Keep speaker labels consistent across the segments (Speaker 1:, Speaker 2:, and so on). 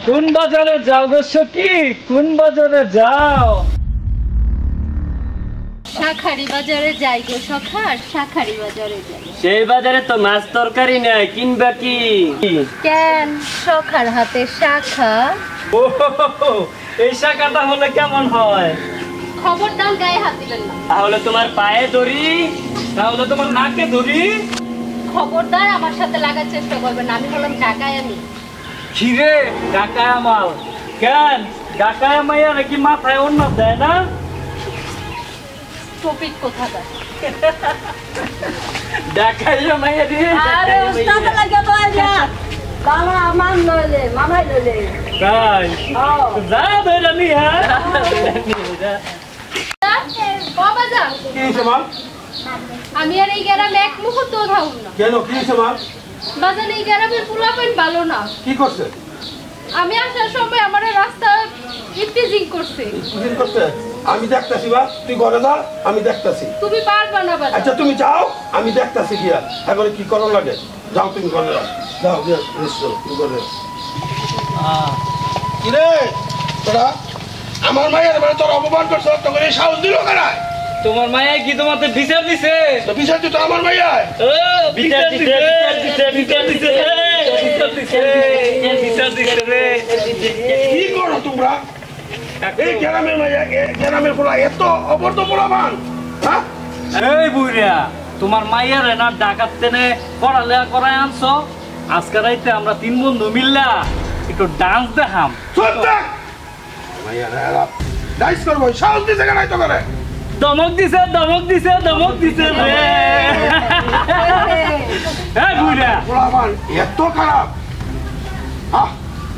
Speaker 1: কোন বাজারে যাও গো সখী, কোন বাজারে যাও?
Speaker 2: শাখারি বাজারে যাই গো সখা, শাখারি বাজারে যাই।
Speaker 1: সেই বাজারে তো মাছ তরকারি নাই, কিনবা কি?
Speaker 2: কেন, সখার হাতে শাখা।
Speaker 1: ও এই শাখাটা হলে কেমন হয়?
Speaker 2: খবরদার গায়ে হাত দিবেন না।
Speaker 1: তাহলে তোমার পায়ে ধরি, তাহলে তোমার নাকে ধরি।
Speaker 2: খবরদার আমার সাথে লাগার চেষ্টা করবেন না, আমি হলাম ঢাকায় আমি।
Speaker 1: খিরে ডাকায়া মাল। কেন ডাকায়া মাইয়া নাকি মাথায় অন্য দেয় না?
Speaker 2: টপিক কোথাকার।
Speaker 1: ডাকাইয়া মাইয়া দিয়ে
Speaker 2: আরে উস্তাদ লাগা বইলা বাবা আমার লইলে মামাই লইলে
Speaker 1: তাই যা ধরে নিয়া
Speaker 2: বাবা যা।
Speaker 3: কি হয়েছে মা?
Speaker 2: আমি আর এই গ্রামে এক মুহূর্ত থাকুম না।
Speaker 3: কেন কি হয়েছে মা?
Speaker 2: বাজান এই গ্রামের পোলাপাইন ভালো না।
Speaker 3: কি করছে?
Speaker 2: আমি আসার সময় আমার রাস্তা ইফটিজিং করছে।
Speaker 3: ইফটিজিং করছে? আমি দেখতাছি বা তুই ঘরে যা, আমি দেখতাছি।
Speaker 2: তুমি পারবা না বাবা।
Speaker 3: আচ্ছা তুমি যাও, আমি দেখতাছি গিয়া এখন কি করণ লাগে। যাও তুমি ঘরে যাও, যাও গিয়া রেস্ট করো, তুমি ঘরে যাও। কি রে তোরা আমার মায়ের মানে তোর অপমান করছো, তোকে এই সাহস দিল কারা?
Speaker 1: তোমার মায়া কি তোমাকে বিচার দিছে?
Speaker 3: তো বিচার তুই তো আমার মাইয়ায়।
Speaker 1: ও বিচার দিছে, বিচার দিছে, বিচার দিছে রে।
Speaker 3: কি করো তোমরা? এই গ্রামের মাইয়া, গ্রামের পোলা এত অবর্ধ পোলাপান, হ্যাঁ?
Speaker 1: এই বুইরা তোমার মাইয়ারে না ডাকাতে নে পড়ালেখা করায় আনছো। আজকে রাইতে আমরা তিন বন্ধু মিললা একটু ডান্স দেখাম।
Speaker 3: চুপ থাক মাইয়ারে ডাইস করবো, সাহস দিছে কেন তো করে?
Speaker 1: দমক দিছে, দমক দিছে, দমক দিছে রে। হ্যাঁ বুইরা
Speaker 3: পোলাপান এত খারাপ, হ্যাঁ?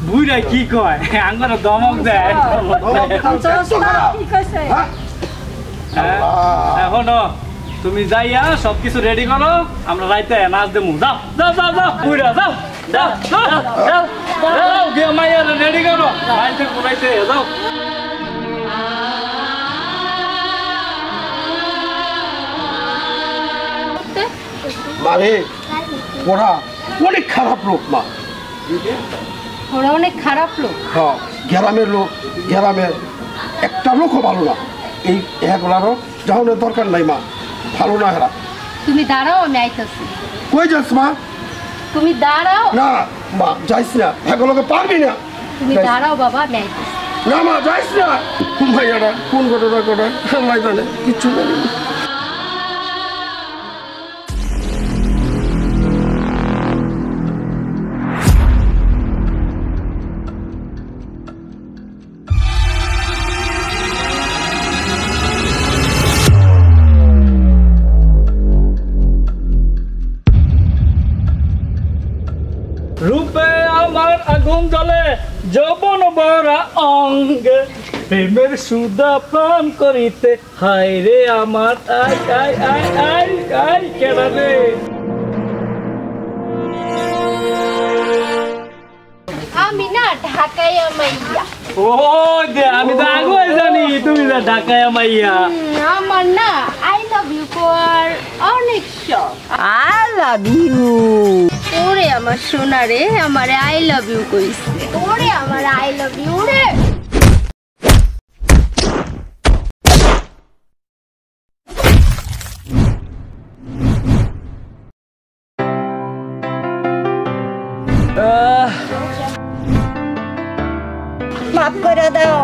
Speaker 1: বুইরা কি কয় আঙ্গর দমক দেয়।
Speaker 3: এত খারাপ, হ্যাঁ?
Speaker 1: এখনো তুমি যাইয়া সবকিছু রেডি করো, আমরা রাইতে নাচ দেবো। যাও যাও যাও যাও বুইরা যাও, যাও যাও যাও যাও গিয়ে মাইয়া রেডি করো, রাইতে ঘুরাইতে যাও।
Speaker 3: মানে ওরা অনেক খারাপ লোক মা।
Speaker 2: ওরা অনেক খারাপ লোক।
Speaker 3: হ্যাঁ গ্রামের লোক, গ্রামের একটা লোকও ভালো না। এই এগুলারও যাওয়ানোর দরকার নাই মা, ভালো না এরা।
Speaker 2: তুমি দাঁড়াও, আমি আইতাছি।
Speaker 3: কই যাস মা?
Speaker 2: তুমি দাঁড়াও।
Speaker 3: না মা যাইস না, এগুলোকে পারবি না।
Speaker 2: তুমি দাঁড়াও বাবা, আমি আইতাছি।
Speaker 3: না মা যাইস না। ভাইয়ারা কোন ঘটনা ঘটায় আল্লাহ জানে, কিচ্ছু জানি না।
Speaker 1: রূপে আমার আগুন জ্বলে, যৌবন ভরা অঙ্গে, প্রেমের সুধা পান করিতে হায় রে আমার। I I I I I কেডা রে?
Speaker 2: আমি না ঢাকায় মাইয়া।
Speaker 1: ও দে আমি তো আগুই জানি তুমি না ঢাকায় মাইয়া।
Speaker 2: আমার না আই লাভ ইউ কর অনেক শখ।
Speaker 4: I love you.
Speaker 2: ওরে আমার সোনা রে, আমারে আই লাভ ইউ কইছে। ওরে আমার আই লাভ ইউ রে।
Speaker 4: মাফ করে দাও।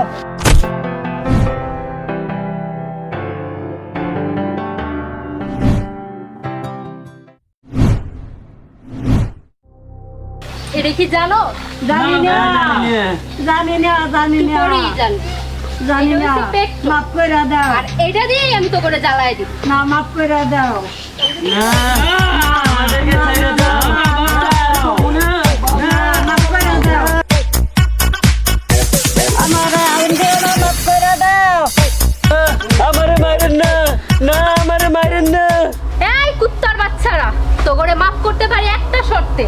Speaker 2: এটা কি জানো?
Speaker 4: জানি না, জানি না, জানি না,
Speaker 2: পরেই জানি।
Speaker 4: জানি না।
Speaker 2: এটা হচ্ছে পেট্রোল।
Speaker 4: মাফ করে দাও।
Speaker 2: আর এটা দিয়েই আমি তো করে জ্বালাই দিব।
Speaker 4: না মাফ করে দাও।
Speaker 1: না আমাদেরকে ছেড়ে দাও।
Speaker 4: মাফ করে দাও। আমার আইনগুলো মাফ করে দাও।
Speaker 1: আমারে মারেন না, না আমারে মারেন না।
Speaker 2: এই কুত্তার বাচ্চারা, তো করে মাফ করতে পারি একটা শর্তে।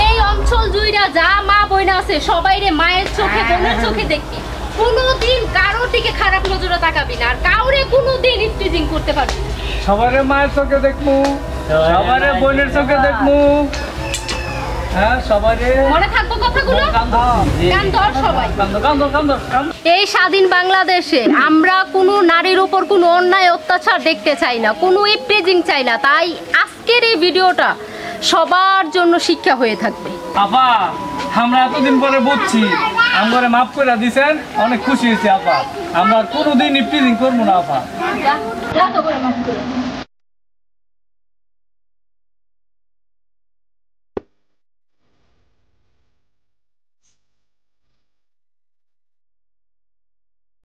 Speaker 2: এই অঞ্চল জুইরা যা মা বোন আছে সবাইরে মায়ের চোখে বোনের চোখে দেখি। কোনোদিন কারোর দিকে খারাপ নজরে তাকাবি না, আর কাউরে কোনোদিন ইফটিজিং করতে পারবি না।
Speaker 1: সবারে মায়ের চোখে দেখমু, সবারে বোনের চোখে দেখমু। হ্যাঁ সবাই রে
Speaker 2: মনে থাকবো কথাগুলো? গান ধর সবাই।
Speaker 1: কান্দর
Speaker 2: এই স্বাধীন বাংলাদেশে আমরা কোনো নারীর উপর কোনো অন্যায় অত্যাচার দেখতে চাই না, কোনো ইপটিজিং চাই না। তাই আজকের এই ভিডিওটা সবার জন্য শিক্ষা হয়ে থাকবে।
Speaker 1: আপা আমরা এতদিন পরে বুঝছি, আমারে মাফ করে দিছেন, অনেক খুশি হয়েছি আপা। আমরা কোনোদিন ইপটিজিং করবো না আপা।
Speaker 2: যা, যা তো করে মাফ করে।